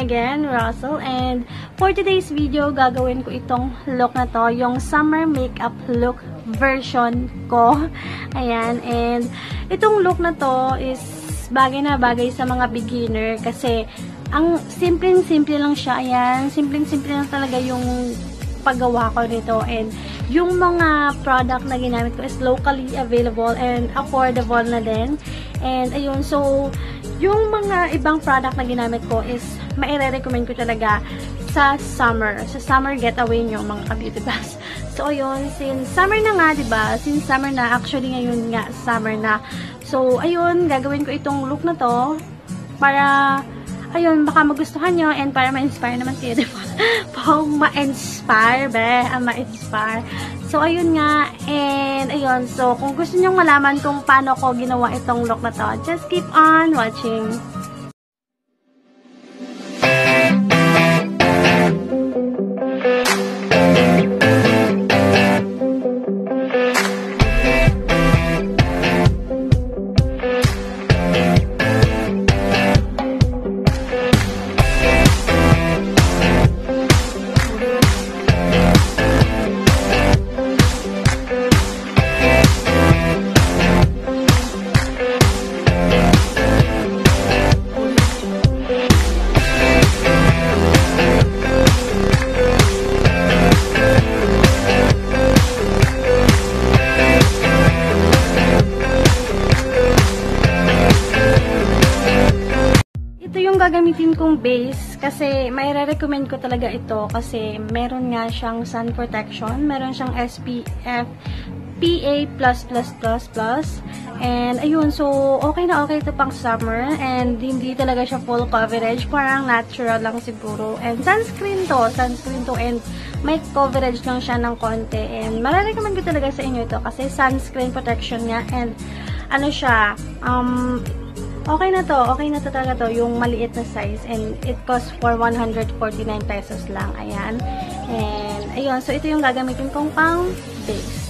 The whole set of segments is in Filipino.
again, Russell. And for today's video, gagawin ko itong look na to, yung summer makeup look version ko. Ayan, and itong look na to is bagay na bagay sa mga beginner kasi ang simpleng-simple lang siya. Ayan, simpleng-simple lang talaga yung paggawa ko nito, and yung mga product na ginamit ko is locally available and affordable na din. And ayun, so yung mga ibang product na ginamit ko is maire-recommend ko talaga sa summer getaway nyo, mga ka-beauty bags. So ayun, since summer na nga, diba? Since summer na, actually ngayon nga summer na. So ayun, gagawin ko itong look na to para ayun, baka magustuhan nyo and para ma-inspire naman kayo, diba? Pang ma-inspire, ma-inspire. So, ayun nga. And, ayun. So, kung gusto nyo malaman kung paano ko ginawa itong look na to, just keep on watching. Gagamitin kong base kasi may recommend ko talaga ito kasi meron nga siyang sun protection, meron siyang SPF PA++++, and ayun, so okay na okay ito pang summer and hindi talaga siya full coverage, parang natural lang siguro, and sunscreen to and may coverage lang siya ng konti, and marirecommend ko talaga sa inyo ito kasi sunscreen protection niya, and ano siya, okay na to talaga to, yung maliit na size, and it costs for 149 pesos lang, ayan. And, ayun, so ito yung gagamitin kong pang base.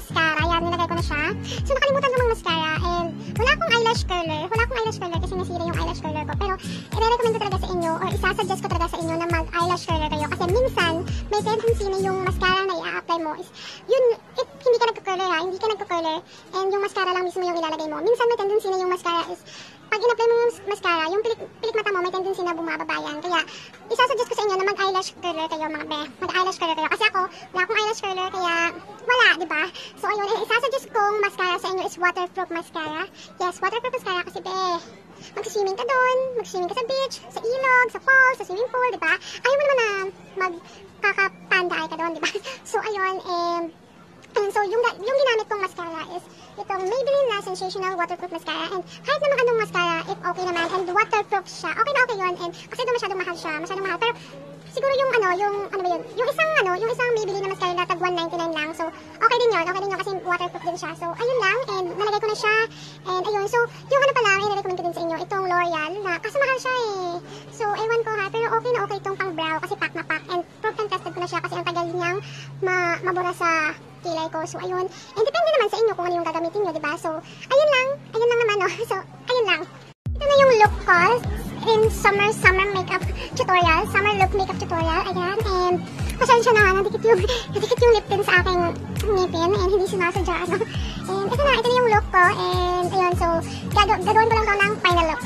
mascara. Yan, nilagay ko na siya. So, nakalimutan ko ng mascara. And wala akong eyelash curler. Wala akong eyelash curler kasi nasira yung eyelash curler ko. Pero, i-recommend ko talaga sa inyo or isasuggest ko talaga sa inyo na mag-eyelash curler kayo. Kasi minsan, may tendency na yung mascara na i-apply mo is, yun, hindi ka nagko-curler ha, hindi ka nagko-curler. And yung mascara lang mismo yung ilalagay mo. Minsan may tendency na yung mascara is, pag in-apply mo yung mascara, yung pilik mata mo, may tendency na bumababa yan. Kaya, isasuggest ko sa inyo na mag-eyelash curler kayo mga be. Mag-eyelash curler kayo. Kasi ako, wala akong eyelash curler, kaya wala, di ba? So, ayun, isasuggest kong mascara sa inyo is waterproof mascara. Yes, waterproof mascara kasi be, mag-swimming ka doon, mag-swimming ka sa beach, sa ilog, sa falls, sa swimming pool, di ba? Ayaw mo naman na magkakapandaay ka doon, di ba? So, ayun, and so, yung ginamit kong mascara is itong Maybelline na Sensational Waterproof Mascara. And kahit naman anong mascara, if okay naman, and waterproof siya, okay na okay yun. And kasi doon masyadong mahal siya, Pero, siguro yung yung isang Maybelline na mascara na tag 199 lang. So, okay din yun kasi waterproof din siya. So, ayun lang, and nalagay ko na siya. And ayun, so, yung ano pala, i-recommend ko din sa inyo, itong L'Oreal na, kasi mahal siya eh. So, ewan ko ha, pero okay na okay itong pang brow kasi pack na pack. And proof and tested ko na siya kasi ang tagal niyang mabura sa kilay ko. So, ayun. And depende naman sa inyo kung ano yung gagamitin nyo, diba? So, ayun lang naman, no? So, ayun lang. Ito na yung look ko in summer makeup tutorial. Summer look makeup tutorial. Ayan. And, pasensya na, nadikit yung lip tint sa aking ngipin. And, hindi sinasadya, ano? And, ito na yung look ko. And, ayun. So, gagawin ko lang daw ng final look.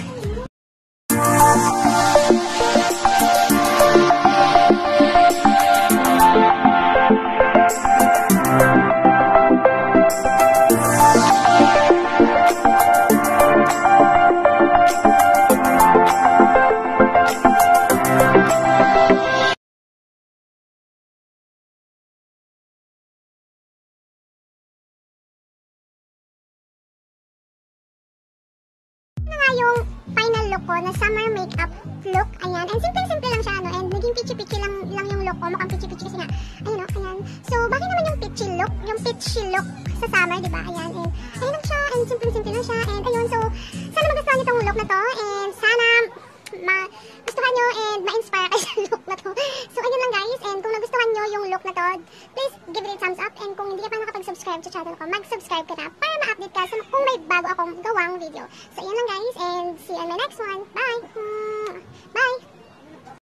Yung final look ko na summer makeup look. Ayan. And simple lang siya, ano. And naging peachy lang yung look ko. Mukhang peachy kasi nga. Ayun, no. Ayan. So, bakit naman yung peachy look? Yung peachy look sa summer, diba? Ayan. And ayun lang siya. And simple lang siya. And ayun. So, sana magustuhan niyo tong look na to. And sana magustuhan nyo and ma-inspire kayo sa look na to. So, ayun lang guys. And kung nagustuhan nyo yung look na to, please give it a thumbs up. And kung hindi ka pa nakapag-subscribe sa channel ko, mag-subscribe ka na para ma-update ka kung may bago akong gawang video. So, ayun lang guys. And see you in my next one. Bye!